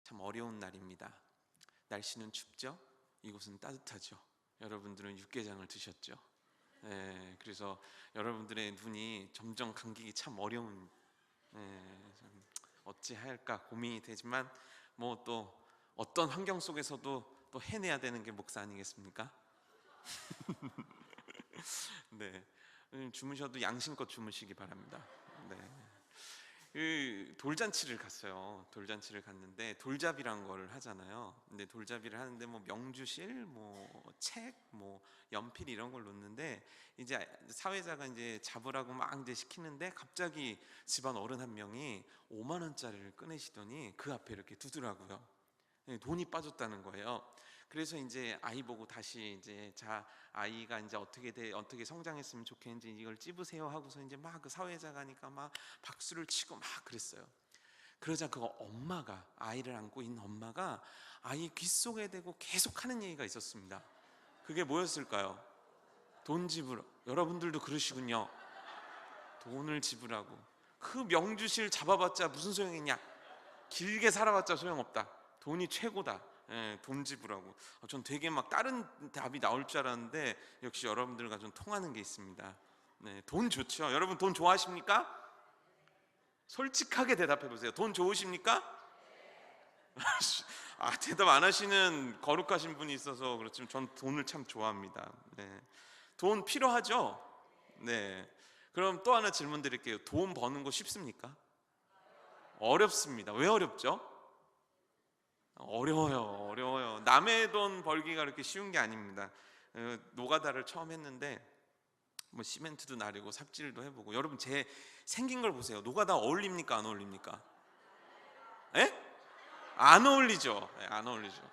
참 어려운 날입니다. 날씨는 춥죠? 이곳은 따뜻하죠? 여러분들은 육개장을 드셨죠? 그래서 여러분들의 눈이 점점 감기기 참 어려운, 좀 어찌할까 고민이 되지만 뭐 또 어떤 환경 속에서도 또 해내야 되는 게 목사 아니겠습니까? 네, 주무셔도 양심껏 주무시기 바랍니다. 네. 그 돌잔치를 갔어요. 돌잔치를 갔는데 돌잡이란 걸 하잖아요. 근데 돌잡이를 하는데 뭐 명주실, 뭐 책, 뭐 연필 이런 걸 놓는데 이제 사회자가 이제 잡으라고 막 이제 시키는데 갑자기 집안 어른 한 명이 5만 원짜리를 꺼내시더니 그 앞에 이렇게 두더라고요. 돈이 빠졌다는 거예요. 그래서 이제 아이 보고 다시 이제 자 아이가 이제 어떻게 성장했으면 좋겠는지 이걸 찝으세요 하고서 이제 막 그 사회자가 하니까 막 박수를 치고 막 그랬어요. 그러자 그 엄마가 아이를 안고 있는 엄마가 아이 귓속에 대고 계속 하는 얘기가 있었습니다. 그게 뭐였을까요? 돈 지불. 여러분들도 그러시군요. 돈을 지불하고 그 명주실 잡아봤자 무슨 소용이냐? 길게 살아봤자 소용없다. 돈이 최고다. 돈 지불하고. 전 되게 막 다른 답이 나올 줄 알았는데 역시 여러분들과 좀 통하는 게 있습니다. 돈 좋죠. 여러분 돈 좋아하십니까? 솔직하게 대답해 보세요. 돈 좋으십니까? 대답 안 하시는 거룩하신 분이 있어서 그렇지만 전 돈을 참 좋아합니다. 돈 필요하죠? 네. 그럼 또 하나 질문 드릴게요. 돈 버는 거 쉽습니까? 어렵습니다. 왜 어렵죠? 어려워요. 남의 돈 벌기가 그렇게 쉬운 게 아닙니다. 노가다를 처음 했는데 뭐 시멘트도 나르고 삽질도 해보고. 여러분 제 생긴 걸 보세요. 노가다 어울립니까? 안 어울립니까? 안 어울리죠. 안 어울리죠.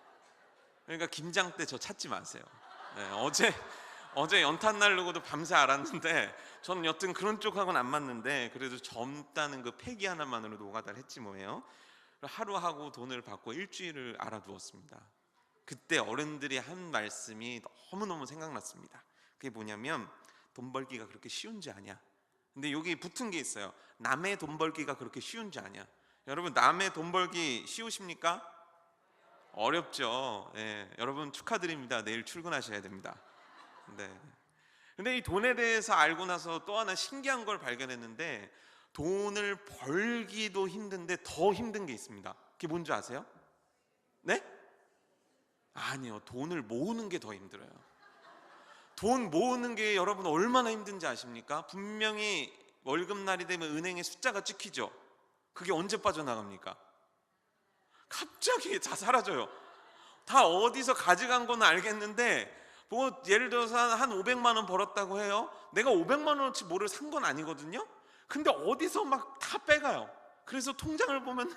그러니까 김장 때 저 찾지 마세요. 어제 연탄 날르고도 밤새 알았는데 저는 여튼 그런 쪽하고는 안 맞는데 그래도 젊다는 그 패기 하나만으로 노가다를 했지 뭐예요. 하루 하고 돈을 받고 일주일을 알아두었습니다. 그때 어른들이 한 말씀이 너무너무 생각났습니다. 그게 뭐냐면 돈 벌기가 그렇게 쉬운지 아냐. 근데 여기 붙은 게 있어요. 남의 돈 벌기가 그렇게 쉬운지 아냐. 여러분 남의 돈 벌기 쉬우십니까? 어렵죠. 여러분 축하드립니다. 내일 출근하셔야 됩니다. 네. 근데 이 돈에 대해서 알고 나서 또 하나 신기한 걸 발견했는데 돈을 벌기도 힘든데 더 힘든 게 있습니다. 그게 뭔지 아세요? 네? 아니요. 돈을 모으는 게 더 힘들어요. 돈 모으는 게 여러분 얼마나 힘든지 아십니까? 분명히 월급날이 되면 은행에 숫자가 찍히죠. 그게 언제 빠져나갑니까? 갑자기 다 사라져요. 다 어디서 가져간 건 알겠는데 뭐 예를 들어서 한 500만 원 벌었다고 해요. 내가 500만 원어치 뭐를 산 건 아니거든요. 근데 어디서 막 다 빼가요. 그래서 통장을 보면은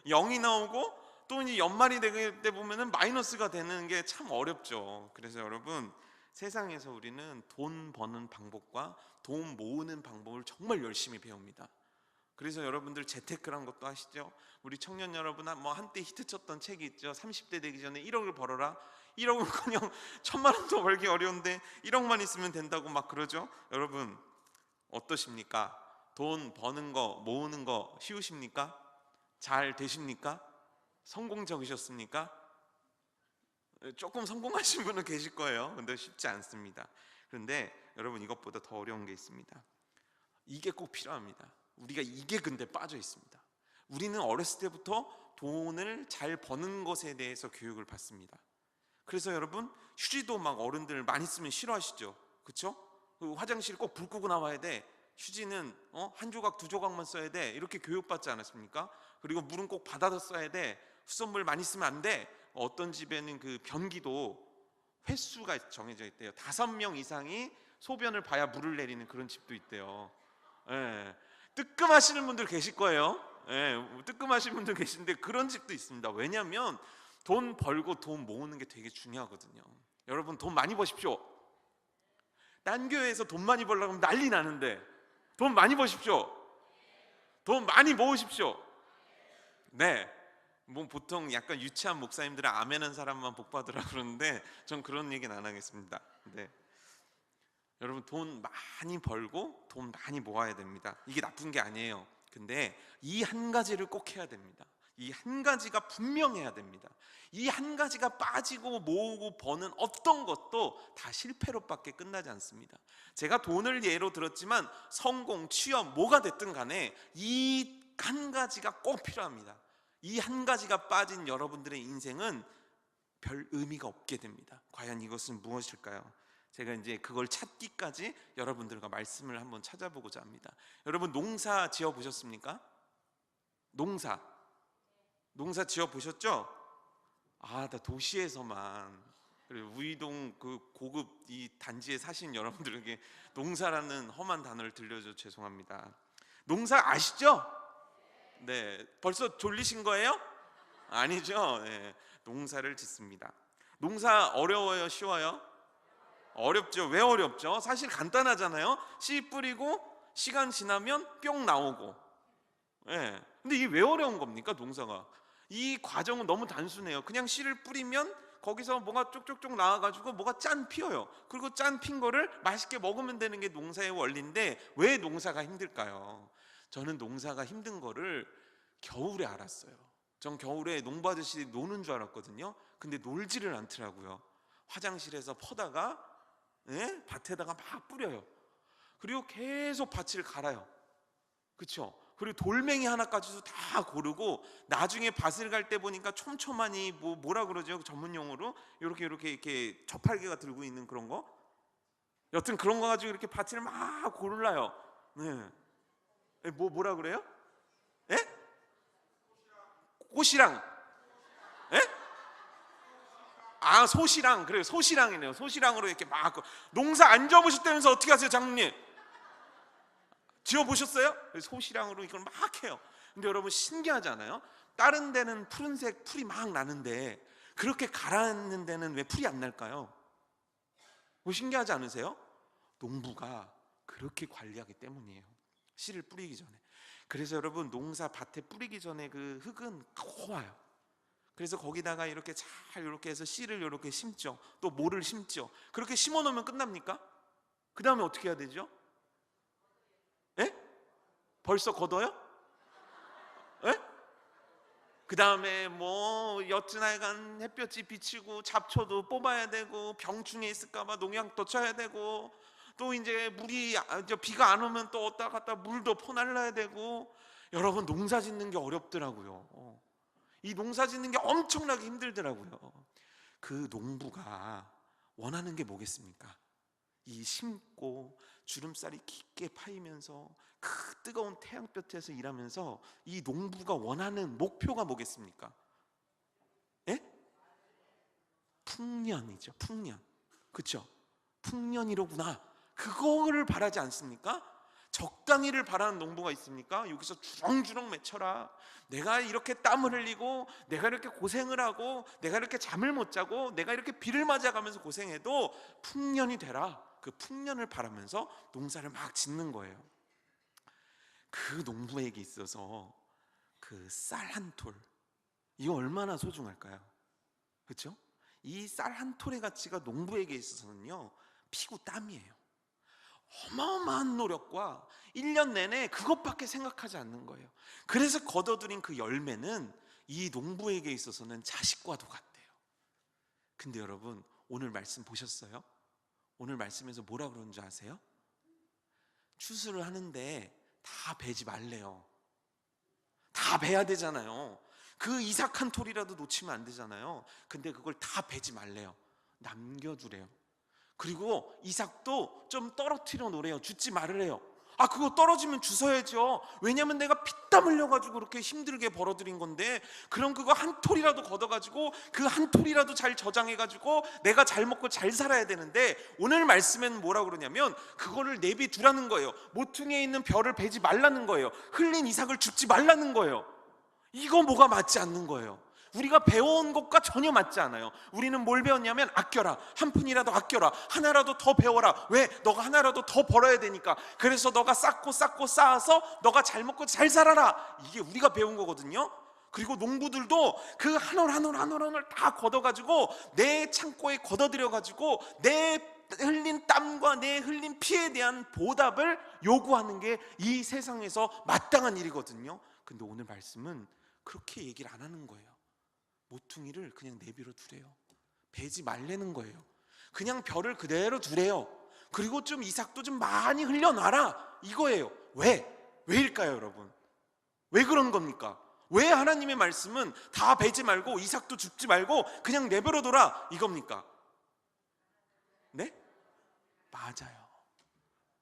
0이 나오고 또 이제 연말이 되게 때 보면은 마이너스가 되는 게 참 어렵죠. 그래서 여러분 세상에서 우리는 돈 버는 방법과 돈 모으는 방법을 정말 열심히 배웁니다. 그래서 여러분들 재테크란 것도 아시죠? 우리 청년 여러분 뭐 한때 히트쳤던 책이 있죠. 30대 되기 전에 1억을 벌어라. 1억은커녕 1000만 원도 벌기 어려운데 1억만 있으면 된다고 막 그러죠. 여러분 어떠십니까? 돈 버는 거 모으는 거 쉬우십니까? 잘 되십니까? 성공적이셨습니까? 조금 성공하신 분은 계실 거예요. 근데 쉽지 않습니다. 그런데 여러분 이것보다 더 어려운 게 있습니다. 이게 꼭 필요합니다. 우리가 이게 근데 빠져 있습니다. 우리는 어렸을 때부터 돈을 잘 버는 것에 대해서 교육을 받습니다. 그래서 여러분 휴지도 막 어른들 많이 쓰면 싫어하시죠? 그렇죠? 화장실 꼭 불 끄고 나와야 돼. 휴지는 한 조각 두 조각만 써야 돼. 이렇게 교육받지 않았습니까? 그리고 물은 꼭 받아서 써야 돼. 수돗물 많이 쓰면 안 돼. 어떤 집에는 그 변기도 횟수가 정해져 있대요. 5명 이상이 소변을 봐야 물을 내리는 그런 집도 있대요. 뜨끔하시는 분들 계실 거예요. 뜨끔하시는 분들 계신데 그런 집도 있습니다. 왜냐하면 돈 벌고 돈 모으는 게 되게 중요하거든요. 여러분 돈 많이 버십시오. 딴 교회에서 돈 많이 벌려고 하면 난리 나는데 돈 많이 버십시오. 돈 많이 모으십시오. 네. 뭐 보통 약간 유치한 목사님들은 아멘한 사람만 복 받으라 그러는데 전 그런 얘기는 안 하겠습니다. 네. 여러분 돈 많이 벌고 돈 많이 모아야 됩니다. 이게 나쁜 게 아니에요. 근데 이 한 가지를 꼭 해야 됩니다. 이 한 가지가 분명해야 됩니다. 이 한 가지가 빠지고 모으고 버는 어떤 것도 다 실패로밖에 끝나지 않습니다. 제가 돈을 예로 들었지만 성공, 취업, 뭐가 됐든 간에 이 한 가지가 꼭 필요합니다. 이 한 가지가 빠진 여러분들의 인생은 별 의미가 없게 됩니다. 과연 이것은 무엇일까요? 제가 이제 그걸 찾기까지 여러분들과 말씀을 한번 찾아보고자 합니다. 여러분 농사 지어 보셨습니까? 농사 지어 보셨죠? 나 도시에서만, 그리고 우이동 그 고급 이 단지에 사신 여러분들에게 농사라는 험한 단어를 들려줘 죄송합니다. 농사 아시죠? 네, 벌써 졸리신 거예요? 아니죠. 네, 농사를 짓습니다. 농사 어려워요? 쉬워요? 어렵죠. 왜 어렵죠? 사실 간단하잖아요. 씨 뿌리고 시간 지나면 뿅 나오고. 네. 근데 이게 왜 어려운 겁니까? 농사가 이 과정은 너무 단순해요. 그냥 씨를 뿌리면 거기서 뭐가 쪽쪽쪽 나와가지고 뭐가 짠 피어요. 그리고 짠 핀 거를 맛있게 먹으면 되는 게 농사의 원리인데 왜 농사가 힘들까요? 저는 농사가 힘든 거를 겨울에 알았어요. 전 겨울에 농부 아저씨들이 노는 줄 알았거든요. 근데 놀지를 않더라고요. 화장실에서 퍼다가 밭에다가 막 뿌려요. 그리고 계속 밭을 갈아요. 그렇죠? 그리고 돌멩이 하나까지도 다 고르고 나중에 밭을 갈 때 보니까 촘촘하니 뭐라 그러죠? 전문 용어로 이렇게 저팔계가 들고 있는 그런 거. 여튼 그런 거 가지고 이렇게 밭을 막 골라요. 네. 뭐라 그래요? 예? 꽃이랑. 예? 소시랑. 그래요. 소시랑이네요. 소시랑으로 이렇게 막. 농사 안 지어보셨다면서 어떻게 하세요, 장로님? 지어보셨어요? 소시랑으로 이걸 막 해요. 근데 여러분 신기하지 않아요? 다른 데는 푸른색 풀이 막 나는데 그렇게 가라앉는 데는 왜 풀이 안 날까요? 뭐 신기하지 않으세요? 농부가 그렇게 관리하기 때문이에요. 씨를 뿌리기 전에. 그래서 여러분 농사 밭에 뿌리기 전에 그 흙은 고와요. 그래서 거기다가 이렇게 잘 이렇게 해서 씨를 이렇게 심죠. 또 모를 심죠. 그렇게 심어 놓으면 끝납니까? 그 다음에 어떻게 해야 되죠? 예? 벌써 걷어요? 예? 그 다음에 여튼 하여간 햇볕이 비치고 잡초도 뽑아야 되고 병충해 있을까봐 농약도 쳐야 되고 또 이제 비가 안 오면 또 어디다 갖다 물도 퍼날라야 되고. 여러분 농사 짓는 게 어렵더라고요. 이 농사 짓는 게 엄청나게 힘들더라고요. 그 농부가 원하는 게 뭐겠습니까? 이 심고 주름살이 깊게 파이면서 그 뜨거운 태양볕에서 일하면서 이 농부가 원하는 목표가 뭐겠습니까? 예? 풍년이죠. 풍년. 그렇죠? 풍년이로구나. 그거를 바라지 않습니까? 적당히를 바라는 농부가 있습니까? 여기서 주렁주렁 맺혀라. 내가 이렇게 땀을 흘리고 내가 이렇게 고생을 하고 내가 이렇게 잠을 못 자고 내가 이렇게 비를 맞아가면서 고생해도 풍년이 되라. 그 풍년을 바라면서 농사를 막 짓는 거예요. 그 농부에게 있어서 그 쌀 한 톨, 이거 얼마나 소중할까요? 그렇죠? 이 쌀 한 톨의 가치가 농부에게 있어서는요 피고 땀이에요. 어마어마한 노력과 1년 내내 그것밖에 생각하지 않는 거예요. 그래서 거둬들인 그 열매는 이 농부에게 있어서는 자식과도 같대요. 근데 여러분 오늘 말씀 보셨어요? 오늘 말씀에서 뭐라 그러는 줄 아세요? 추수를 하는데 다 베지 말래요. 다 베야 되잖아요. 그 이삭 한 톨이라도 놓치면 안 되잖아요. 근데 그걸 다 베지 말래요. 남겨두래요. 그리고 이삭도 좀 떨어뜨려 놓으래요. 주지 말으래요. 그거 떨어지면 주워야죠. 왜냐면 내가 피땀 흘려가지고 그렇게 힘들게 벌어들인 건데, 그럼 그거 한 톨이라도 걷어가지고 그 한 톨이라도 잘 저장해가지고 내가 잘 먹고 잘 살아야 되는데, 오늘 말씀에는 뭐라고 그러냐면 그거를 내비두라는 거예요. 모퉁이에 있는 벼를 베지 말라는 거예요. 흘린 이삭을 줍지 말라는 거예요. 이거 뭐가 맞지 않는 거예요. 우리가 배워온 것과 전혀 맞지 않아요. 우리는 뭘 배웠냐면 아껴라, 한 푼이라도 아껴라, 하나라도 더 배워라. 왜? 너가 하나라도 더 벌어야 되니까. 그래서 너가 쌓고 쌓아서 너가 잘 먹고 잘 살아라. 이게 우리가 배운 거거든요. 그리고 농부들도 그 한 올 한 올 다 걷어가지고 내 창고에 걷어들여가지고 내 흘린 땀과 내 흘린 피에 대한 보답을 요구하는 게 이 세상에서 마땅한 일이거든요. 근데 오늘 말씀은 그렇게 얘기를 안 하는 거예요. 모퉁이를 그냥 내버려 두래요. 베지 말라는 거예요. 그냥 벼를 그대로 두래요. 그리고 좀 이삭도 좀 많이 흘려놔라 이거예요. 왜일까요, 여러분? 왜 그런 겁니까? 왜 하나님의 말씀은 다 베지 말고 이삭도 줍지 말고 그냥 내버려 둬라 이겁니까? 네? 맞아요.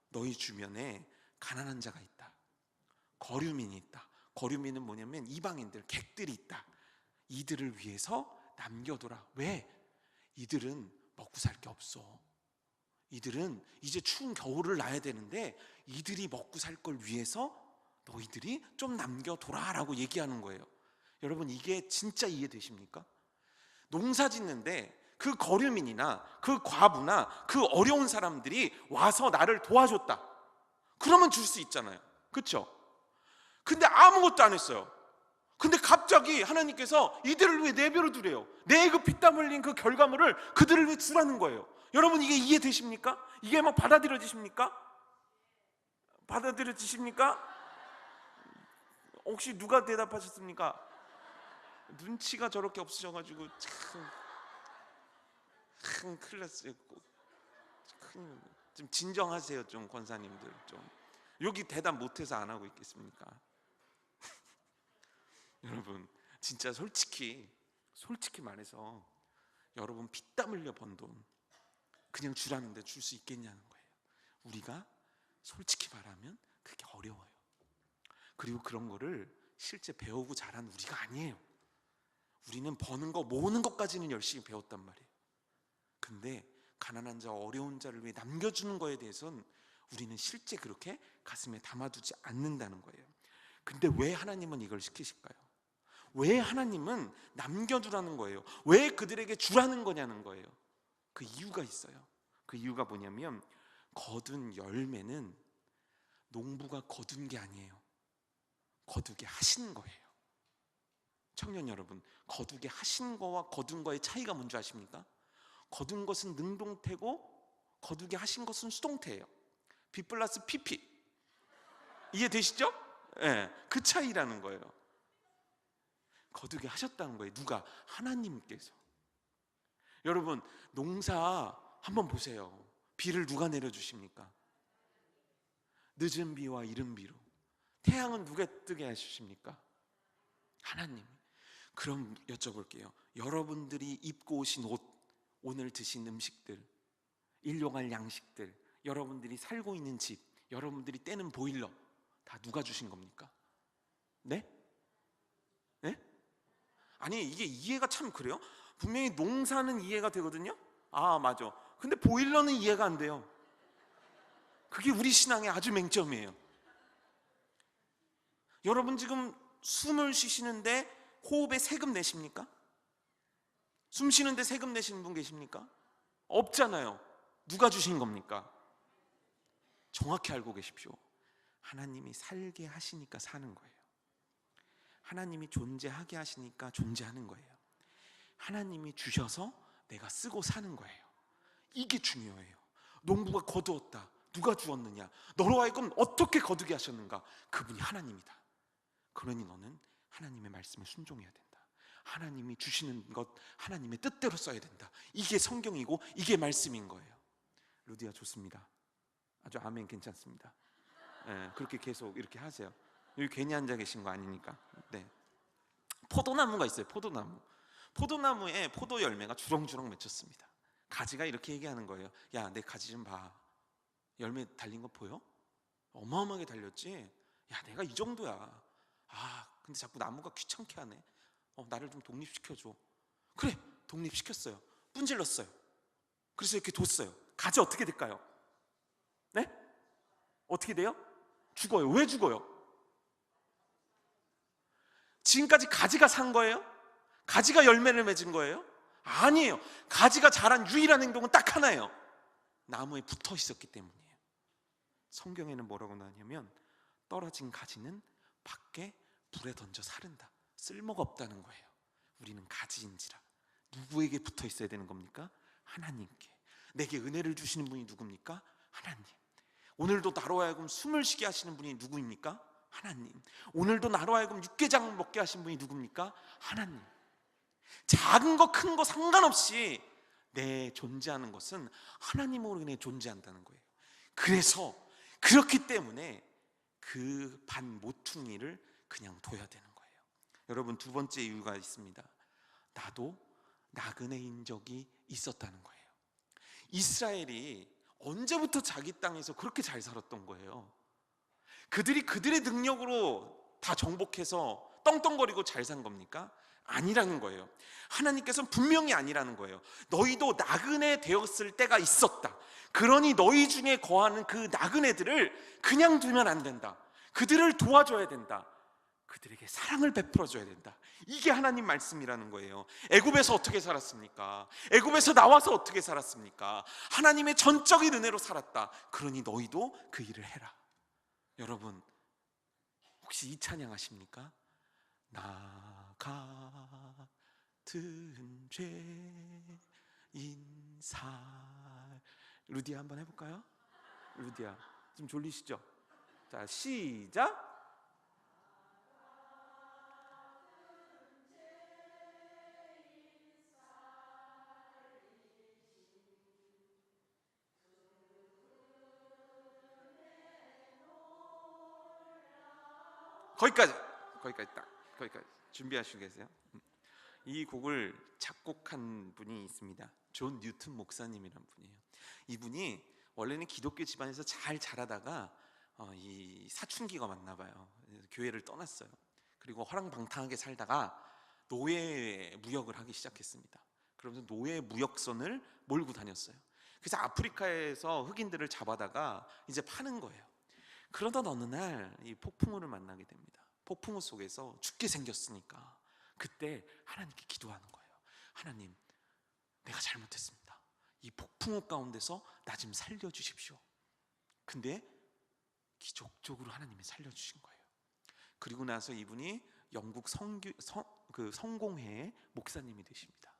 너희 주변에 가난한 자가 있다. 거류민이 있다. 거류민은 뭐냐면 이방인들, 객들이 있다. 이들을 위해서 남겨둬라. 왜? 이들은 먹고 살 게 없어. 이들은 이제 추운 겨울을 나야 되는데 이들이 먹고 살 걸 위해서 너희들이 좀 남겨둬라 라고 얘기하는 거예요. 여러분, 이게 진짜 이해되십니까? 농사 짓는데 그 거류민이나 그 과부나 그 어려운 사람들이 와서 나를 도와줬다. 그러면 줄 수 있잖아요. 그렇죠? 근데 아무것도 안 했어요. 근데 갑자기 하나님께서 이들을 위해 내버려 두래요. 내 그 피땀 흘린 그 결과물을 그들을 위해 주라는 거예요. 여러분, 이게 이해되십니까? 이게 막 받아들여지십니까? 받아들여지십니까? 혹시 누가 대답하셨습니까? 눈치가 저렇게 없으셔가지고 참 큰일 났어요. 좀 진정하세요. 좀 권사님들 좀 여기 대답 못해서 안 하고 있겠습니까? 여러분, 진짜 솔직히 말해서 여러분 피땀 흘려 번 돈 그냥 주라는데 줄 수 있겠냐는 거예요. 우리가 솔직히 말하면 그게 어려워요. 그리고 그런 거를 실제 배우고 자란 우리가 아니에요. 우리는 버는 거 모으는 것까지는 열심히 배웠단 말이에요. 근데 가난한 자, 어려운 자를 위해 남겨주는 거에 대해서는 우리는 실제 그렇게 가슴에 담아두지 않는다는 거예요. 근데 왜 하나님은 이걸 시키실까요? 왜 하나님은 남겨두라는 거예요? 왜 그들에게 주라는 거냐는 거예요. 그 이유가 있어요. 그 이유가 뭐냐면 거둔 열매는 농부가 거둔 게 아니에요. 거두게 하신 거예요. 청년 여러분, 거두게 하신 거와 거둔 거의 차이가 뭔지 아십니까? 거둔 것은 능동태고 거두게 하신 것은 수동태예요. B 플러스 PP. 이해되시죠? 네, 그 차이라는 거예요. 거두게 하셨다는 거예요. 누가? 하나님께서. 여러분, 농사 한번 보세요. 비를 누가 내려주십니까? 늦은 비와 이른 비로. 태양은 누가 뜨게 하십니까? 하나님. 그럼 여쭤볼게요. 여러분들이 입고 오신 옷, 오늘 드신 음식들, 일용할 양식들, 여러분들이 살고 있는 집, 여러분들이 떼는 보일러 다 누가 주신 겁니까? 네? 네? 아니, 이게 이해가 참 그래요? 분명히 농사는 이해가 되거든요. 아, 맞아. 근데 보일러는 이해가 안 돼요. 그게 우리 신앙의 아주 맹점이에요. 여러분, 지금 숨을 쉬시는데 호흡에 세금 내십니까? 숨 쉬는데 세금 내시는 분 계십니까? 없잖아요. 누가 주신 겁니까? 정확히 알고 계십시오. 하나님이 살게 하시니까 사는 거예요. 하나님이 존재하게 하시니까 존재하는 거예요. 하나님이 주셔서 내가 쓰고 사는 거예요. 이게 중요해요. 농부가 거두었다. 누가 주었느냐? 너로 하여금 어떻게 거두게 하셨는가? 그분이 하나님이다. 그러니 너는 하나님의 말씀에 순종해야 된다. 하나님이 주시는 것 하나님의 뜻대로 써야 된다. 이게 성경이고 이게 말씀인 거예요. 루디아 좋습니다. 아주 아멘 괜찮습니다. 네, 그렇게 계속 이렇게 하세요. 여기 괜히 앉아 계신 거 아니니까. 네. 포도나무가 있어요. 포도나무에 포도 열매가 주렁주렁 맺혔습니다. 가지가 이렇게 얘기하는 거예요. 야, 내 가지 좀 봐. 열매 달린 거 보여? 어마어마하게 달렸지? 야, 내가 이 정도야. 아, 근데 자꾸 나무가 귀찮게 하네. 나를 좀 독립시켜줘. 그래, 독립시켰어요. 뿜질렀어요. 그래서 이렇게 뒀어요. 가지 어떻게 될까요? 네? 어떻게 돼요? 죽어요. 왜 죽어요? 지금까지 가지가 산 거예요? 가지가 열매를 맺은 거예요? 아니에요. 가지가 자란 유일한 행동은 딱 하나예요. 나무에 붙어 있었기 때문이에요. 성경에는 뭐라고 나왔냐면 떨어진 가지는 밖에 불에 던져 사른다. 쓸모가 없다는 거예요. 우리는 가지인지라. 누구에게 붙어 있어야 되는 겁니까? 하나님께. 내게 은혜를 주시는 분이 누굽니까? 하나님. 오늘도 나로 하여금 숨을 쉬게 하시는 분이 누구입니까? 하나님. 오늘도 나로 하여금 육개장을 먹게 하신 분이 누굽니까? 하나님. 작은 거 큰 거 상관없이 내 존재하는 것은 하나님으로 인해 존재한다는 거예요. 그래서 그렇기 때문에 그 반 모퉁이를 그냥 둬야 되는 거예요. 여러분, 두 번째 이유가 있습니다. 나도 나그네인 적이 있었다는 거예요. 이스라엘이 언제부터 자기 땅에서 그렇게 잘 살았던 거예요? 그들이 그들의 능력으로 다 정복해서 떵떵거리고 잘 산 겁니까? 아니라는 거예요. 하나님께서는 분명히 아니라는 거예요. 너희도 나그네 되었을 때가 있었다. 그러니 너희 중에 거하는 그 나그네들을 그냥 두면 안 된다. 그들을 도와줘야 된다. 그들에게 사랑을 베풀어줘야 된다. 이게 하나님 말씀이라는 거예요. 애굽에서 어떻게 살았습니까? 애굽에서 나와서 어떻게 살았습니까? 하나님의 전적인 은혜로 살았다. 그러니 너희도 그 일을 해라. 여러분, 혹시 이 찬양 하십니까? 나 같은 죄인 살. 루디아 한번 해볼까요? 루디아 좀 졸리시죠? 자, 시작. 거기까지 거기까지 준비하시고 계세요? 이 곡을 작곡한 분이 있습니다. 존 뉴튼 목사님이란 분이에요. 이분이 원래는 기독교 집안에서 잘 자라다가 이 사춘기가 왔나 봐요. 교회를 떠났어요. 그리고 허랑방탕하게 살다가 노예 무역을 하기 시작했습니다. 그러면서 노예 무역선을 몰고 다녔어요. 그래서 아프리카에서 흑인들을 잡아다가 이제 파는 거예요. 그러던 어느 날 이 폭풍우를 만나게 됩니다. 폭풍우 속에서 죽게 생겼으니까 그때 하나님께 기도하는 거예요. 하나님, 내가 잘못했습니다. 이 폭풍우 가운데서 나 좀 살려주십시오. 근데 기적적으로 하나님이 살려주신 거예요. 그리고 나서 이분이 영국 성공회의 목사님이 되십니다.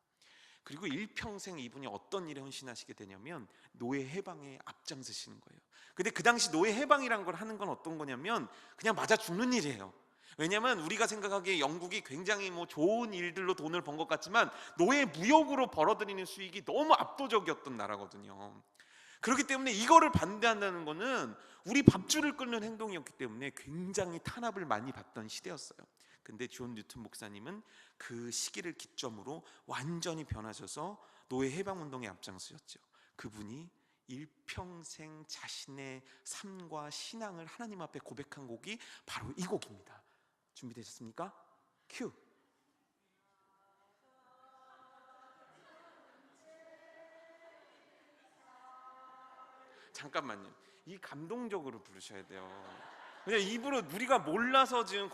그리고 일평생 이분이 어떤 일에 헌신하시게 되냐면 노예 해방에 앞장서시는 거예요. 근데 그 당시 노예 해방이란 걸 하는 건 어떤 거냐면 그냥 맞아 죽는 일이에요. 왜냐하면 우리가 생각하기에 영국이 굉장히 좋은 일들로 돈을 번 것 같지만 노예 무역으로 벌어들이는 수익이 너무 압도적이었던 나라거든요. 그렇기 때문에 이거를 반대한다는 거는 우리 밥줄을 끊는 행동이었기 때문에 굉장히 탄압을 많이 받던 시대였어요. 근데 존 뉴튼 목사님은 그 시기를 기점으로 완전히 변하셔서 노예 해방 운동에 앞장서셨죠. 그분이 일평생 자신의 삶과 신앙을 하나님 앞에 고백한 곡이 바로 이 곡입니다. 준비되셨습니까? 큐. 잠깐만요. 이 감동적으로 부르셔야 돼요. 그냥 입으로 우리가 몰라서 지금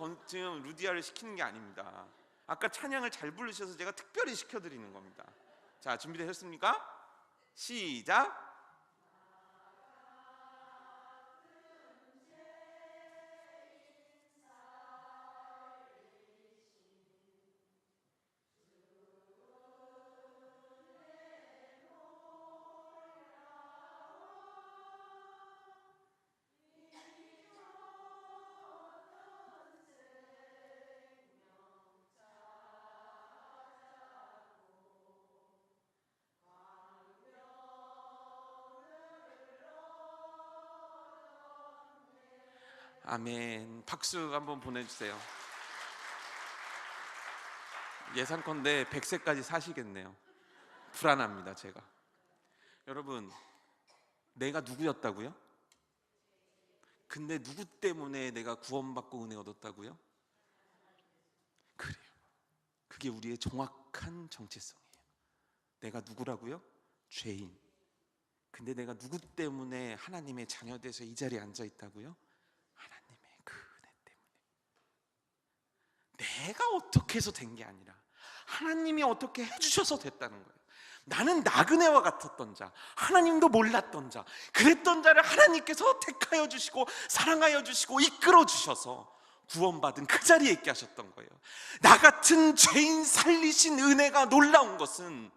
루디아를 시키는 게 아닙니다. 아까 찬양을 잘 부르셔서 제가 특별히 시켜드리는 겁니다. 자, 준비되셨습니까? 시작. 아멘. 박수 한번 보내주세요. 예상컨대 100세까지 사시겠네요. 불안합니다, 제가. 여러분, 내가 누구였다고요? 근데 누구 때문에 내가 구원받고 은혜 얻었다고요? 그래요. 그게 우리의 정확한 정체성이에요. 내가 누구라고요? 죄인. 근데 내가 누구 때문에 하나님의 자녀 돼서 이 자리에 앉아 있다고요? 하나님의 그 은혜 때문에. 내가 어떻게 해서 된 게 아니라 하나님이 어떻게 해주셔서 됐다는 거예요. 나는 나그네와 같았던 자, 하나님도 몰랐던 자, 그랬던 자를 하나님께서 택하여 주시고 사랑하여 주시고 이끌어 주셔서 구원받은 그 자리에 있게 하셨던 거예요. 나 같은 죄인 살리신 은혜가 놀라운 것은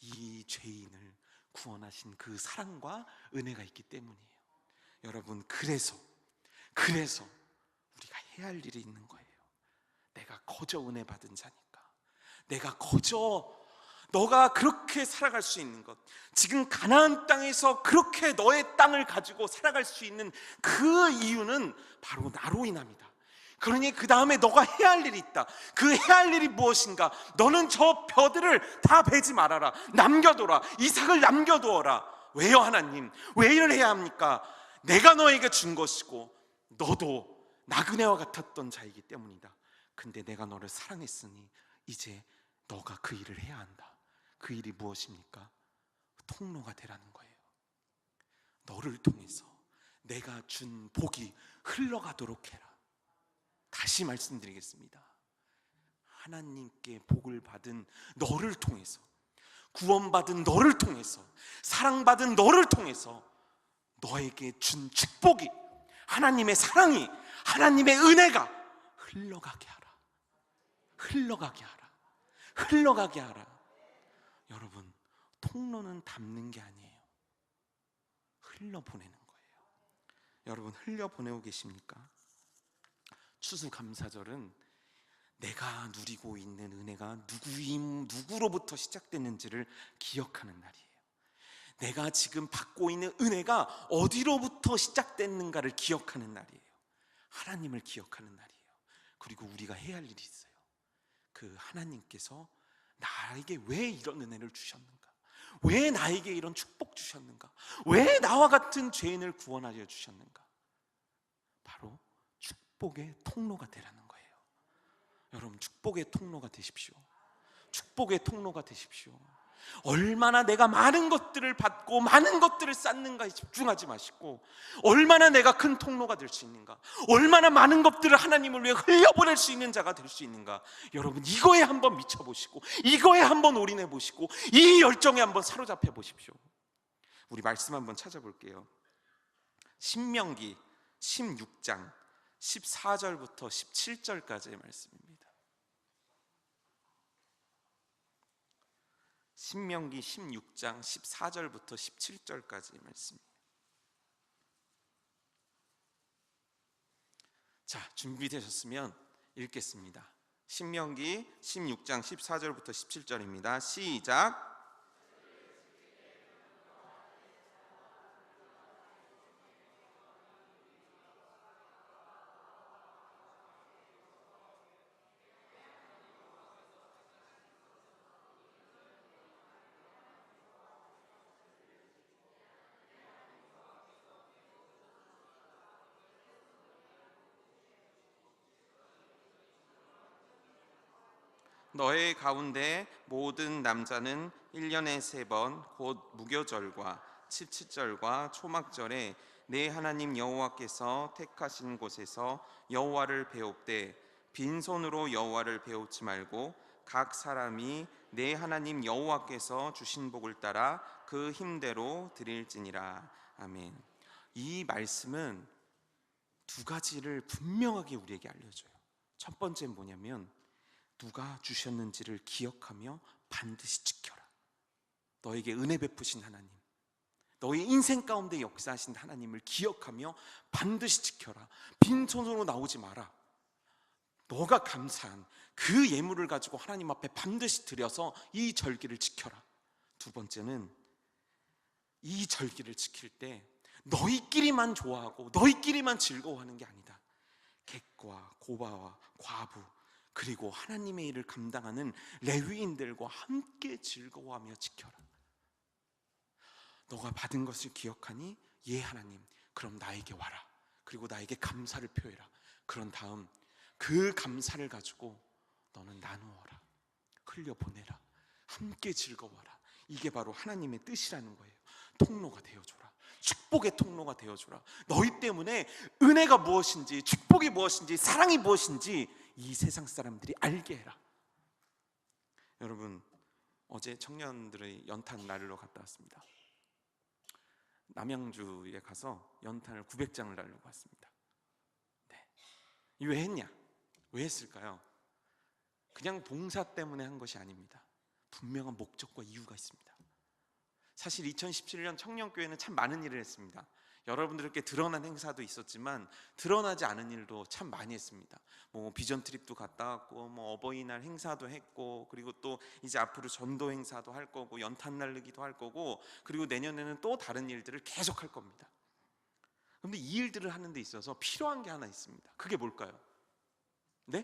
이 죄인을 구원하신 그 사랑과 은혜가 있기 때문이에요. 여러분, 그래서 해야 할 일이 있는 거예요. 내가 거저 은혜 받은 자니까. 내가 거저 너가 그렇게 살아갈 수 있는 것, 지금 가나안 땅에서 그렇게 너의 땅을 가지고 살아갈 수 있는 그 이유는 바로 나로 인합니다. 그러니 그 다음에 너가 해야 할 일이 있다. 그 해야 할 일이 무엇인가? 너는 저 벼들을 다 베지 말아라. 남겨둬라. 이삭을 남겨두어라. 왜요 하나님? 왜 이를 해야 합니까? 내가 너에게 준 것이고 너도 나그네와 같았던 자이기 때문이다. 근데 내가 너를 사랑했으니 이제 너가 그 일을 해야 한다. 그 일이 무엇입니까? 통로가 되라는 거예요. 너를 통해서 내가 준 복이 흘러가도록 해라. 다시 말씀드리겠습니다. 하나님께 복을 받은 너를 통해서, 구원받은 너를 통해서, 사랑받은 너를 통해서 너에게 준 축복이, 하나님의 사랑이, 하나님의 은혜가 흘러가게 하라. 흘러가게 하라. 흘러가게 하라. 여러분, 통로는 담는 게 아니에요. 흘려보내는 거예요. 여러분, 흘려보내고 계십니까? 추수감사절은 내가 누리고 있는 은혜가 누구로부터 시작됐는지를 기억하는 날이에요. 내가 지금 받고 있는 은혜가 어디로부터 시작됐는가를 기억하는 날이에요. 하나님을 기억하는 날이에요. 그리고 우리가 해야 할 일이 있어요. 그 하나님께서 나에게 왜 이런 은혜를 주셨는가? 왜 나에게 이런 축복 주셨는가? 왜 나와 같은 죄인을 구원하여 주셨는가? 바로 축복의 통로가 되라는 거예요. 여러분, 축복의 통로가 되십시오. 축복의 통로가 되십시오. 얼마나 내가 많은 것들을 받고 많은 것들을 쌓는가에 집중하지 마시고, 얼마나 내가 큰 통로가 될 수 있는가, 얼마나 많은 것들을 하나님을 위해 흘려보낼 수 있는 자가 될 수 있는가, 여러분 이거에 한번 미쳐보시고, 이거에 한번 올인해 보시고, 이 열정에 한번 사로잡혀 보십시오. 우리 말씀 한번 찾아볼게요. 신명기 16장 14절부터 17절까지의 말씀입니다. 신명기 16장 14절부터 17절까지의 말씀입니다. 자, 준비되셨으면 읽겠습니다. 신명기 16장 14절부터 17절입니다. 시작. 너의 가운데 모든 남자는 1년에 3번 곧 무교절과 칩치절과 초막절에 내 하나님 여호와께서 택하신 곳에서 여호와를 배웁되 빈손으로 여호와를 배우지 말고 각 사람이 내 하나님 여호와께서 주신 복을 따라 그 힘대로 드릴지니라. 아멘. 이 말씀은 두 가지를 분명하게 우리에게 알려줘요. 첫 번째는 뭐냐면, 누가 주셨는지를 기억하며 반드시 지켜라. 너에게 은혜 베푸신 하나님, 너의 인생 가운데 역사하신 하나님을 기억하며 반드시 지켜라. 빈손으로 나오지 마라. 너가 감사한 그 예물을 가지고 하나님 앞에 반드시 드려서 이 절기를 지켜라. 두 번째는, 이 절기를 지킬 때 너희끼리만 좋아하고 너희끼리만 즐거워하는 게 아니다. 객과 고바와 과부, 그리고 하나님의 일을 감당하는 레위인들과 함께 즐거워하며 지켜라. 너가 받은 것을 기억하니, 예 하나님, 그럼 나에게 와라. 그리고 나에게 감사를 표해라. 그런 다음 그 감사를 가지고 너는 나누어라. 흘려보내라. 함께 즐거워라. 이게 바로 하나님의 뜻이라는 거예요. 통로가 되어줘라. 축복의 통로가 되어줘라. 너희 때문에 은혜가 무엇인지, 축복이 무엇인지, 사랑이 무엇인지 이 세상 사람들이 알게 해라. 여러분, 어제 청년들의 연탄 날로 갔다 왔습니다. 남양주에 가서 연탄을 900장을 날려고 왔습니다. 네. 왜 했냐? 왜 했을까요? 그냥 봉사 때문에 한 것이 아닙니다. 분명한 목적과 이유가 있습니다. 사실 2017년 청년교회는 참 많은 일을 했습니다. 여러분들께 드러난 행사도 있었지만 드러나지 않은 일도 참 많이 했습니다. 뭐 비전 트립도 갔다 왔고, 뭐 어버이날 행사도 했고, 그리고 또 이제 앞으로 전도 행사도 할 거고, 연탄 날리기도 할 거고, 그리고 내년에는 또 다른 일들을 계속 할 겁니다. 그런데 이 일들을 하는 데 있어서 필요한 게 하나 있습니다. 그게 뭘까요? 네?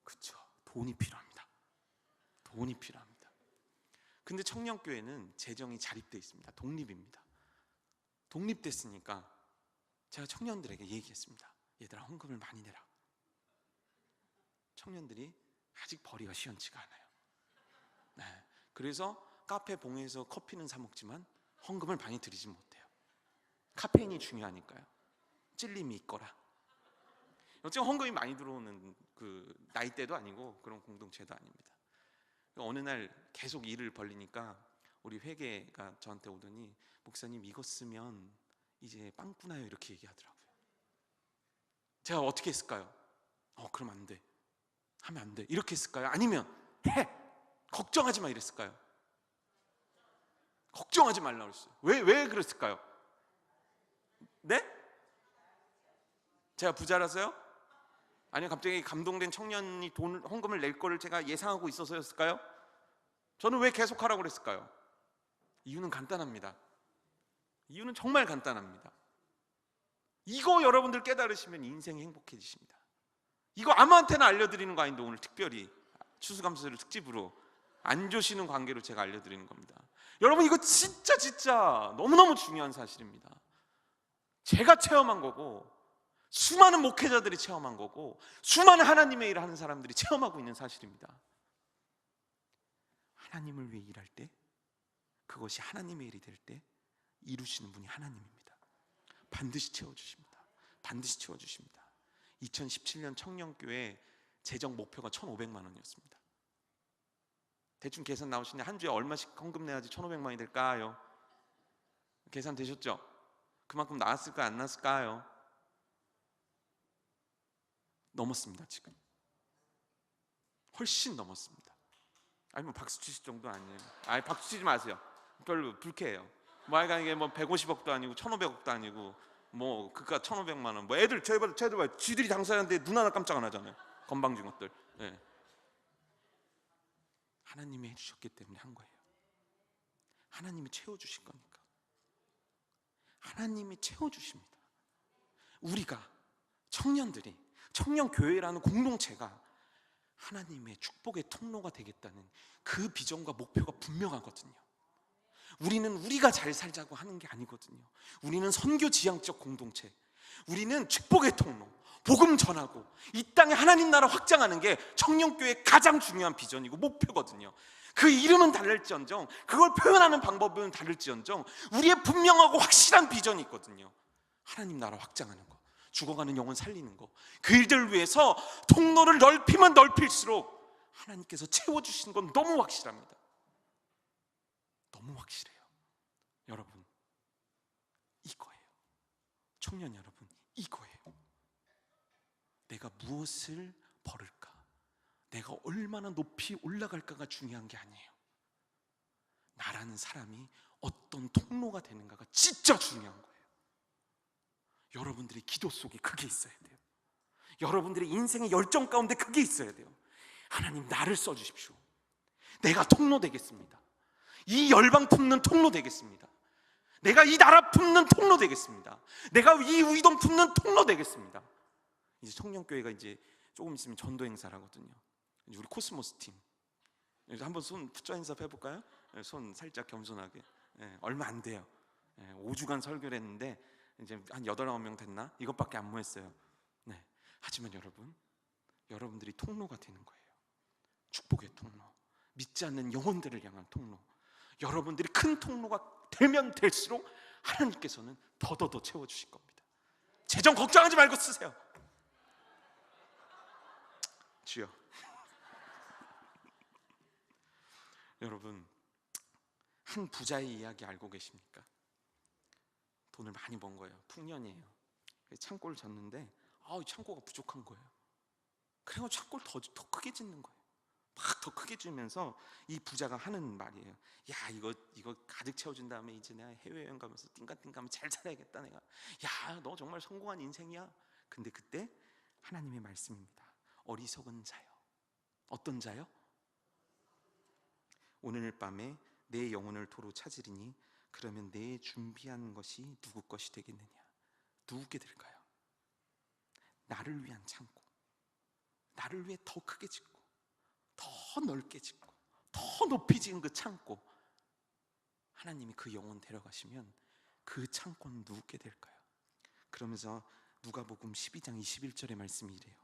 그렇죠. 돈이 필요합니다. 돈이 필요합니다. 근데 청년교회는 재정이 자립되어 있습니다. 독립입니다. 독립됐으니까 제가 청년들에게 얘기했습니다. 얘들아, 헌금을 많이 내라. 청년들이 아직 벌이가 시원치가 않아요. 네. 그래서 카페 봉에서 커피는 사 먹지만 헌금을 많이 드리지 못해요. 카페인이 중요하니까요. 찔림이 있거라. 어쨌든 헌금이 많이 들어오는 그 나이대도 아니고 그런 공동체도 아닙니다. 어느 날 계속 일을 벌리니까 우리 회계가 저한테 오더니, 목사님 이거 쓰면 이제 빵꾸나요, 이렇게 얘기하더라고요. 제가 어떻게 했을까요? 그럼 안 돼, 하면 안 돼, 이렇게 했을까요? 아니면 해, 걱정하지 마, 이랬을까요? 걱정하지 말라고 했어요. 왜 그랬을까요? 네? 제가 부자라서요? 아니면 갑자기 감동된 청년이 헌금을 낼 거를 제가 예상하고 있어서였을까요? 저는 왜 계속하라고 그랬을까요? 이유는 간단합니다. 이유는 정말 간단합니다. 이거 여러분들 깨달으시면 인생이 행복해지십니다. 이거 아무한테나 알려드리는 거 아닌데 오늘 특별히 추수감사절 특집으로 안 조시는 관계로 제가 알려드리는 겁니다. 여러분, 이거 진짜 너무너무 중요한 사실입니다. 제가 체험한 거고, 수많은 목회자들이 체험한 거고, 수많은 하나님의 일을 하는 사람들이 체험하고 있는 사실입니다. 하나님을 위해 일할 때, 그것이 하나님의 일이 될 때 이루시는 분이 하나님입니다. 반드시 채워주십니다. 반드시 채워주십니다. 2017년 청년교회 재정 목표가 1,500만 원이었습니다. 대충 계산 나오시는데 한 주에 얼마씩 헌금 내야지 1,500만 원이 될까요? 계산 되셨죠? 그만큼 나왔을까요? 안 나왔을까요? 넘었습니다. 지금 훨씬 넘었습니다. 아니 뭐 박수 치실 정도 아니에요. 아니 박수 치지 마세요. 별로 불쾌해요. 뭐 이게 뭐 150억도 아니고 1,500억도 아니고 뭐 그깟 1,500만 원. 뭐 애들 쟤들 봐요. 지들이 당사자인데 눈 하나 깜짝 안 하잖아요. 건방진 것들. 네. 하나님이 해주셨기 때문에 한 거예요. 하나님이 채워주실 거니까. 하나님이 채워주십니다. 우리가 청년들이, 청년교회라는 공동체가 하나님의 축복의 통로가 되겠다는 그 비전과 목표가 분명하거든요. 우리는 우리가 잘 살자고 하는 게 아니거든요. 우리는 선교 지향적 공동체, 우리는 축복의 통로, 복음 전하고 이 땅에 하나님 나라 확장하는 게 청년교회의 가장 중요한 비전이고 목표거든요. 그 이름은 다를지언정, 그걸 표현하는 방법은 다를지언정 우리의 분명하고 확실한 비전이 있거든요. 하나님 나라 확장하는 거, 죽어가는 영혼 살리는 거, 그 일들을 위해서 통로를 넓히면 넓힐수록 하나님께서 채워주시는 건 너무 확실합니다. 너무 확실해요. 여러분, 이거예요. 청년 여러분, 이거예요. 내가 무엇을 벌을까, 내가 얼마나 높이 올라갈까가 중요한 게 아니에요. 나라는 사람이 어떤 통로가 되는가가 진짜 중요한 거예요. 여러분들의 기도 속에 그게 있어야 돼요. 여러분들의 인생의 열정 가운데 그게 있어야 돼요. 하나님, 나를 써주십시오. 내가 통로 되겠습니다. 이 열방 품는 통로 되겠습니다. 내가 이 나라 품는 통로 되겠습니다. 내가 이 우이동 품는 통로 되겠습니다. 이제 청년교회가 이제 조금 있으면 전도 행사를 하거든요. 이제 우리 코스모스 팀 한번 손 푸자 인사해 볼까요? 손 살짝 겸손하게. 얼마 안 돼요. 5주간 설교를 했는데 이제 한 8, 9명 됐나? 이것밖에 안 모였어요. 네. 하지만 여러분들이 통로가 되는 거예요. 축복의 통로, 믿지 않는 영혼들을 향한 통로. 여러분들이 큰 통로가 되면 될수록 하나님께서는 더더더 채워주실 겁니다. 재정 걱정하지 말고 쓰세요. 주여. 여러분, 한 부자의 이야기 알고 계십니까? 돈을 많이 번 거예요. 풍년이에요. 창고를 졌는데 창고가 부족한 거예요. 그래서 창고를 더 크게 짓는 거예요. 막 더 크게 주면서 이 부자가 하는 말이에요. 야, 이거 가득 채워준 다음에 이제 내가 해외여행 가면서 띵까띵까 잘 살아야겠다 내가. 야, 너 정말 성공한 인생이야. 근데 그때 하나님의 말씀입니다. 어리석은 자요. 어떤 자요? 오늘 밤에 내 영혼을 도로 찾으리니 그러면 내 준비한 것이 누구 것이 되겠느냐? 누구께 될까요? 나를 위한 창고, 나를 위해 더 크게 짓고 더 넓게 짓고 더 높이 지은 그 창고, 하나님이 그 영혼 데려가시면 그 창고는 누구께 될까요? 그러면서 누가복음 12장 21절의 말씀이 이래요.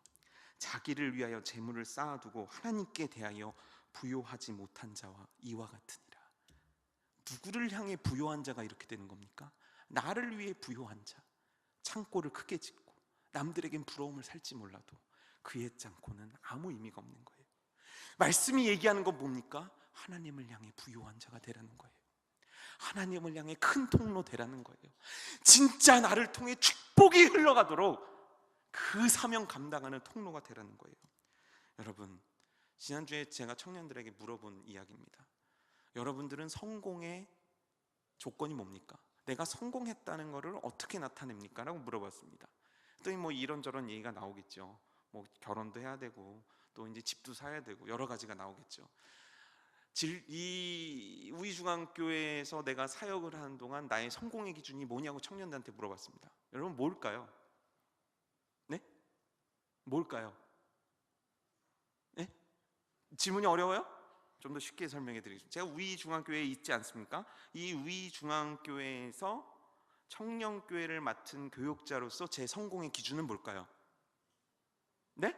자기를 위하여 재물을 쌓아두고 하나님께 대하여 부요하지 못한 자와 이와 같으니라. 누구를 향해 부요한 자가 이렇게 되는 겁니까? 나를 위해 부요한 자, 창고를 크게 짓고 남들에겐 부러움을 살지 몰라도 그의 창고는 아무 의미가 없는 거예요. 말씀이 얘기하는 건 뭡니까? 하나님을 향해 부요한 자가 되라는 거예요. 하나님을 향해 큰 통로 되라는 거예요. 진짜 나를 통해 축복이 흘러가도록 그 사명 감당하는 통로가 되라는 거예요. 여러분, 지난주에 제가 청년들에게 물어본 이야기입니다. 여러분들은 성공의 조건이 뭡니까? 내가 성공했다는 것을 어떻게 나타냅니까? 라고 물어봤습니다. 또 뭐 이런저런 얘기가 나오겠죠. 뭐 결혼도 해야 되고 또 이제 집도 사야 되고 여러 가지가 나오겠죠. 이 우이중앙교회에서 내가 사역을 하는 동안 나의 성공의 기준이 뭐냐고 청년들한테 물어봤습니다. 여러분 뭘까요? 네? 뭘까요? 네? 질문이 어려워요? 좀 더 쉽게 설명해 드리겠습니다. 제가 우이중앙교회에 있지 않습니까? 이 우이중앙교회에서 청년교회를 맡은 교육자로서 제 성공의 기준은 뭘까요? 네?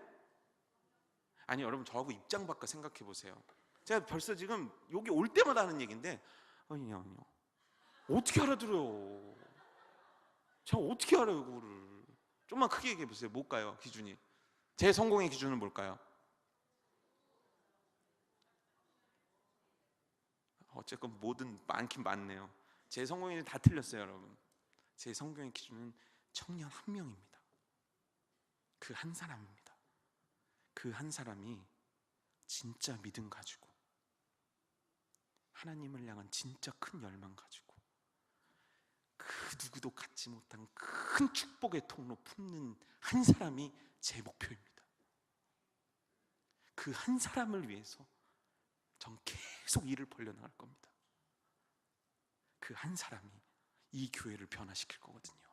아니, 여러분 저하고 입장 바꿔 생각해 보세요. 제가 벌써 지금 여기 올 때마다 하는 얘기인데 아니요 어떻게 알아들어요? 제가 어떻게 알아요 그거를? 좀만 크게 얘기해 보세요. 뭘까요 기준이? 제 성공의 기준은 뭘까요? 어쨌건 뭐든 많긴 많네요. 제 성공이 다 틀렸어요 여러분. 제 성공의 기준은 청년 한 명입니다. 그 한 사람입니다. 그 한 사람이 진짜 믿음 가지고 하나님을 향한 진짜 큰 열망 가지고 그 누구도 갖지 못한 큰 축복의 통로 품는 한 사람이 제 목표입니다. 그 한 사람을 위해서 전 계속 일을 벌려나갈 겁니다. 그 한 사람이 이 교회를 변화시킬 거거든요.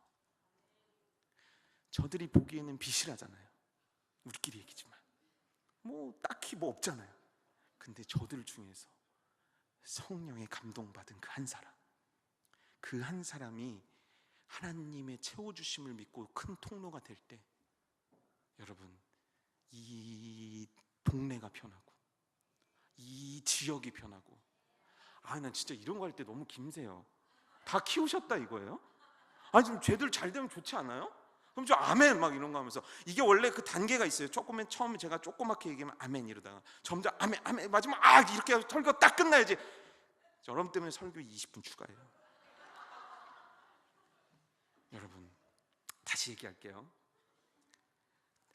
저들이 보기에는 비실하잖아요. 우리끼리 얘기지만 뭐 딱히 뭐 없잖아요. 근데 저들 중에서 성령의 감동받은 그 한 사람, 그 한 사람이 하나님의 채워주심을 믿고 큰 통로가 될 때 여러분 이 동네가 변하고 이 지역이 변하고, 난 진짜 이런 거 할 때 너무 김새요. 다 키우셨다 이거예요? 아니 좀 쟤들 잘 되면 좋지 않아요? 그럼 좀 아멘 막 이런 거 하면서, 이게 원래 그 단계가 있어요. 조금만 처음에 제가 조그맣게 얘기하면 아멘 이러다가 점점 아멘 아멘 마지막 이렇게 설교 딱 끝나야지. 여러분 때문에 설교 20분 추가해요. 여러분 다시 얘기할게요.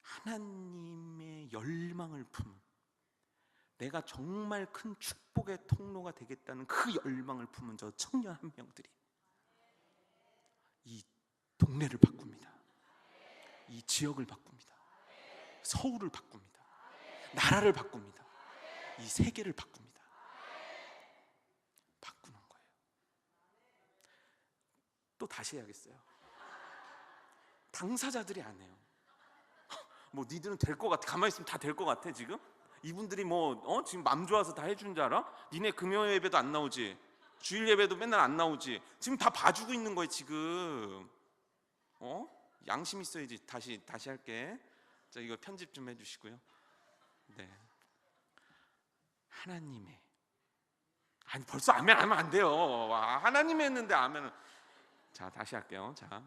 하나님의 열망을 품은, 내가 정말 큰 축복의 통로가 되겠다는 그 열망을 품은 저 청년 한 명들이 이 동네를 바꿉니다. 이 지역을 바꿉니다. 서울을 바꿉니다. 나라를 바꿉니다. 이 세계를 바꿉니다. 바꾸는 거예요. 또 다시 해야겠어요. 당사자들이 안 해요. 뭐 니들은 될 것 같아. 가만히 있으면 다 될 것 같아 지금? 이분들이 지금 맘 좋아서 다 해주는 줄 알아? 니네 금요 예배도 안 나오지? 주일 예배도 맨날 안 나오지? 지금 다 봐주고 있는 거예요 지금. 양심 있어야지. 다시 할게. 자, 이거 편집 좀 해주시고요. 네. 하나님의, 아니 벌써 아멘 하면 안 돼요. 하나님 했는데 아멘은. 자, 다시 할게요. 자,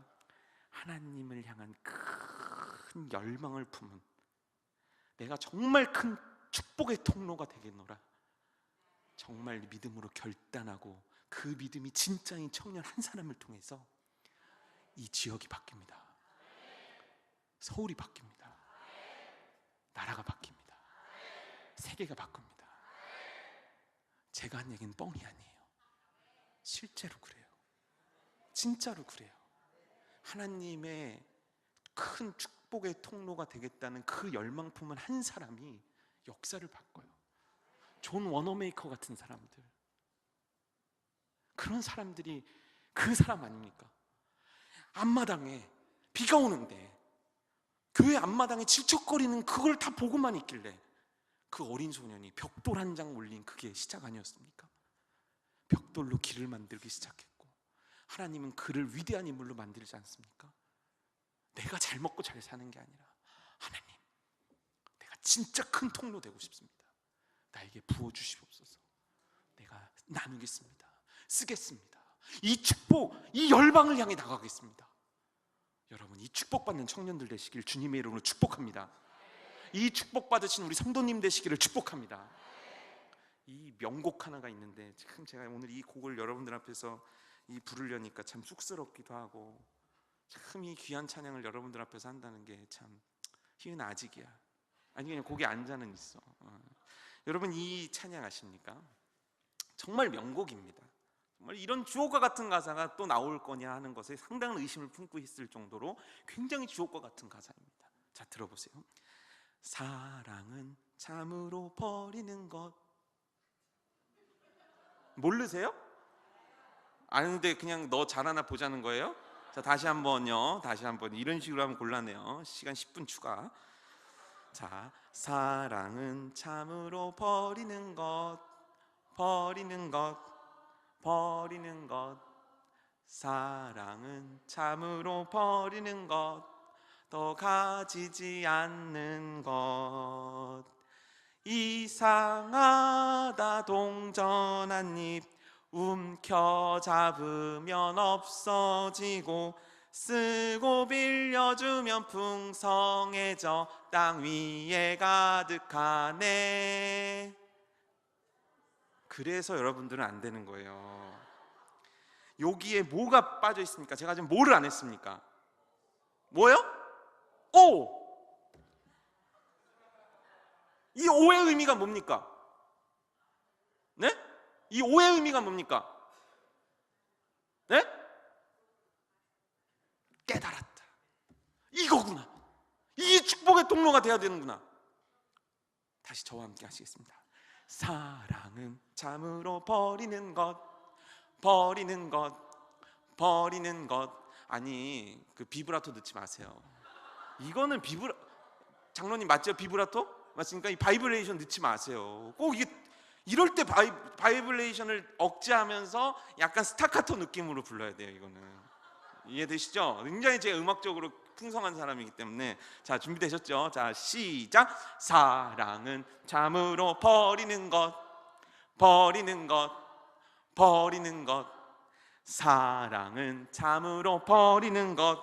하나님을 향한 큰 열망을 품은, 내가 정말 큰 축복의 통로가 되겠노라. 정말 믿음으로 결단하고 그 믿음이 진짜인 청년 한 사람을 통해서 이 지역이 바뀝니다. 서울이 바뀝니다. 나라가 바뀝니다. 세계가 바뀝니다. 제가 한 얘기는 뻥이 아니에요. 실제로 그래요. 진짜로 그래요. 하나님의 큰 축복의 통로가 되겠다는 그 열망 품은 한 사람이 역사를 바꿔요. 존 워너메이커 같은 사람들, 그런 사람들이 그 사람 아닙니까? 앞마당에 비가 오는데 교회 앞마당에 질척거리는 그걸 다 보고만 있길래 그 어린 소년이 벽돌 한 장 올린 그게 시작 아니었습니까? 벽돌로 길을 만들기 시작했고, 하나님은 그를 위대한 인물로 만들지 않습니까? 내가 잘 먹고 잘 사는 게 아니라, 하나님, 내가 진짜 큰 통로 되고 싶습니다. 나에게 부어주시옵소서. 내가 나누겠습니다. 쓰겠습니다. 이 축복, 이 열방을 향해 나가겠습니다. 여러분, 이 축복받는 청년들 되시길 주님의 이름으로 축복합니다. 이 축복받으신 우리 성도님 되시기를 축복합니다. 이 명곡 하나가 있는데, 참 제가 오늘 이 곡을 여러분들 앞에서 부르려니까 참 쑥스럽기도 하고, 참 이 귀한 찬양을 여러분들 앞에서 한다는 게 참 희은 아직이야. 아니, 그냥 곡에 안자는 있어. 여러분, 이 찬양 아십니까? 정말 명곡입니다. 정말 이런 주옥과 같은 가사가 또 나올 거냐 하는 것에 상당한 의심을 품고 있을 정도로 굉장히 주옥과 같은 가사입니다. 자, 들어보세요. 사랑은 참으로 버리는 것. 모르세요? 아는데 그냥 너 잘하나 보자는 거예요? 자, 다시 한번요. 다시 한번 이런 식으로 하면 곤란해요. 시간 10분 추가. 자, 사랑은 참으로 버리는 것, 버리는 것, 버리는 것. 사랑은 참으로 버리는 것, 더 가지지 않는 것. 이상하다 동전 한 입 움켜잡으면 없어지고, 쓰고 빌려주면 풍성해져 땅 위에 가득하네. 그래서 여러분들은 안 되는 거예요. 여기에 뭐가 빠져 있습니까? 제가 지금 뭐를 안 했습니까? 뭐요? 오! 이 오의 의미가 뭡니까? 네? 이 오의 의미가 뭡니까? 네? 깨달았다. 이거구나. 이 축복의 통로가 돼야 되는구나. 다시 저와 함께 하시겠습니다. 사랑은 참으로 버리는 것, 버리는 것, 버리는 것. 아니, 그 비브라토 넣지 마세요. 이거는 장로님 맞죠? 비브라토? 맞습니까? 이 바이브레이션 넣지 마세요. 꼭 이게 이럴 때 바이브레이션을 억제하면서 약간 스타카토 느낌으로 불러야 돼요. 이거는 이해되시죠? 굉장히 제가 음악적으로 풍성한 사람이기 때문에. 자, 준비되셨죠? 자, 시작. 사랑은 참으로 버리는 것, 버리는 것, 버리는 것. 사랑은 참으로 버리는 것,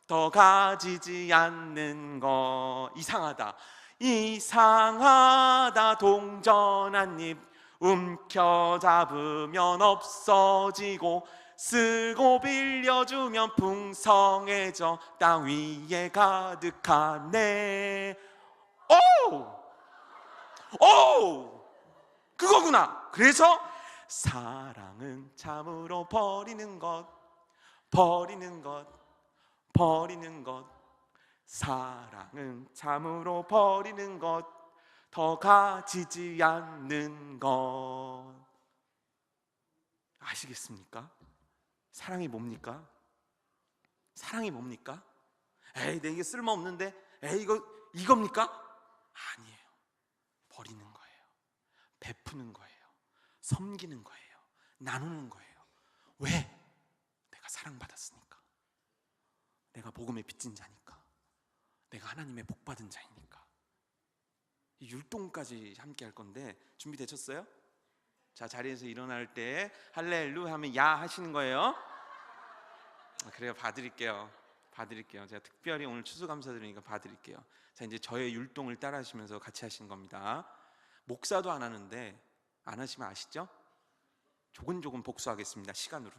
더 가지지 않는 것. 이상하다, 이상하다 동전 한 입 움켜잡으면 없어지고, 쓰고 빌려주면 풍성해져 땅 위에 가득하네. 오! 오! 그거구나. 그래서 사랑은 참으로 버리는 것, 버리는 것, 버리는 것. 사랑은 참으로 버리는 것, 더 가지지 않는 것. 아시겠습니까? 사랑이 뭡니까? 사랑이 뭡니까? 에이, 내게 쓸모없는데, 에이, 이겁니까? 아니에요. 버리는 거예요. 베푸는 거예요. 섬기는 거예요. 나누는 거예요. 왜? 내가 사랑받았으니까. 내가 복음에 빚진 자니까. 내가 하나님의 복받은 자이니까. 이 율동까지 함께 할 건데 준비되셨어요? 자, 자리에서 일어날 때 할렐루야 하면 야 하시는 거예요. 그래요. 봐드릴게요. 봐드릴게요. 제가 특별히 오늘 추수감사드리니까 봐드릴게요. 자, 이제 저의 율동을 따라 하시면서 같이 하시는 겁니다. 목사도 안 하는데 안 하시면 아시죠? 조근조근 복수하겠습니다. 시간으로.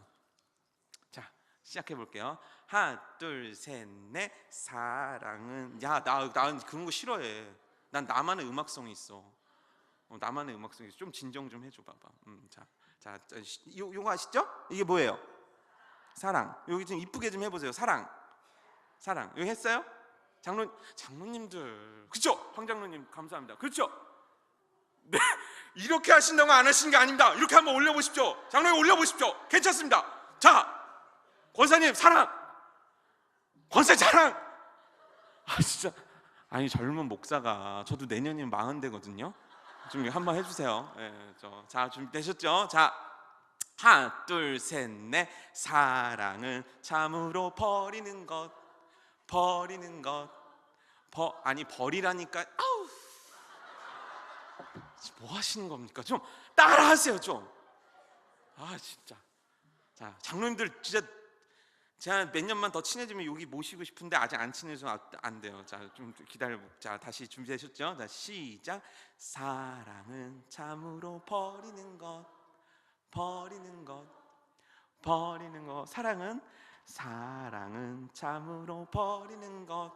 자, 시작해 볼게요. 하나, 둘, 셋, 넷. 사랑은, 야, 나 그런 거 싫어해. 난 나만의 음악성이 있어. 나만의 음악성이 좀 진정 좀 해줘 봐봐. 요거 아시죠? 이게 뭐예요? 사랑. 여기 좀 이쁘게 좀 해보세요. 사랑. 여기 했어요? 장로님들, 그렇죠? 황장로님 감사합니다. 그렇죠? 네, 이렇게 하신다고 안 하시는 게 아닙니다. 이렇게 한번 올려보십시오. 장로님 올려보십시오. 괜찮습니다. 자, 권사님 사랑. 권사님 사랑. 진짜 아니 젊은 목사가 저도 내년이면 40대거든요. 좀 한번 해주세요. 자 준비되셨죠? 자, 하나 둘 셋 넷. 사랑은 참으로 버리는 것. 아니 버리라니까. 아우, 뭐 하시는 겁니까? 좀 따라하세요 좀. 진짜. 자, 장로님들 진짜 제가 몇 년만 더 친해지면 여기 모시고 싶은데 아직 안 친해서 안 돼요. 자, 좀 기다려. 자, 다시 준비되셨죠? 자, 시작. 사랑은 참으로 버리는 것. 사랑은 참으로 버리는 것.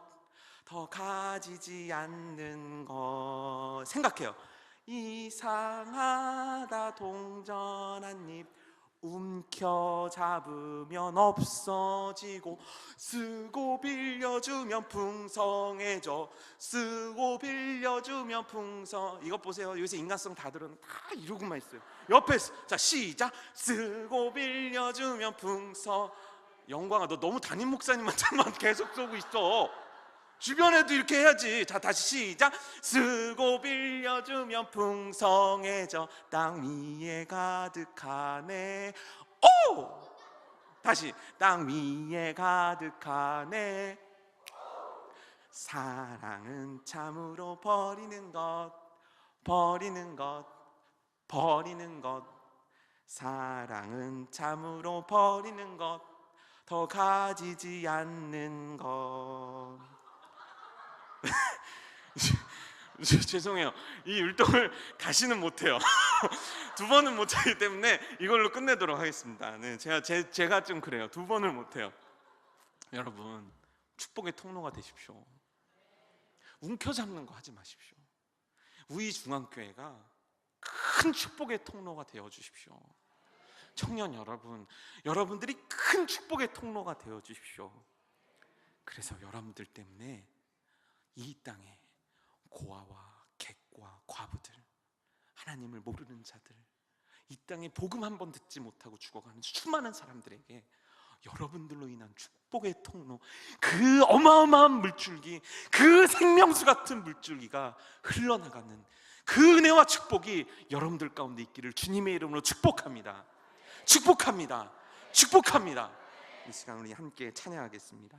더 가지지 않는 것. 생각해요. 이상하다 동전 한 입 움켜잡으면 없어지고, 쓰고 빌려주면 풍성해져. 이것 보세요. 요새 인간성 다들은 다 이러고만 있어요. 옆에 자 시작. 쓰고 빌려주면 영광아, 너 너무 담임 목사님한테만 계속 쏘고 있어. 주변에도 이렇게 해야지. 자, 다시 시작. 쓰고 빌려주면 풍성해져. 땅 위에 가득하네. 다시 땅 위에 가득하네. 사랑은 참으로 버리는 것. 사랑은 참으로 버리는 것. 더 가지지 않는 것. 죄송해요. 이 율동을 다시는 못해요. 두 번은 못하기 때문에 이걸로 끝내도록 하겠습니다. 네, 제가 좀 그래요. 두 번을 못해요. 여러분, 축복의 통로가 되십시오. 움켜잡는 거 하지 마십시오. 우리 중앙교회가 큰 축복의 통로가 되어 주십시오. 청년 여러분, 여러분들이 큰 축복의 통로가 되어 주십시오. 그래서 여러분들 때문에 이 땅에 고아와 객과 과부들, 하나님을 모르는 자들, 이 땅에 복음 한 번 듣지 못하고 죽어가는 수많은 사람들에게 여러분들로 인한 축복의 통로, 그 어마어마한 물줄기, 그 생명수 같은 물줄기가 흘러나가는 그 은혜와 축복이 여러분들 가운데 있기를 주님의 이름으로 축복합니다. 축복합니다. 이 시간 우리 함께 찬양하겠습니다.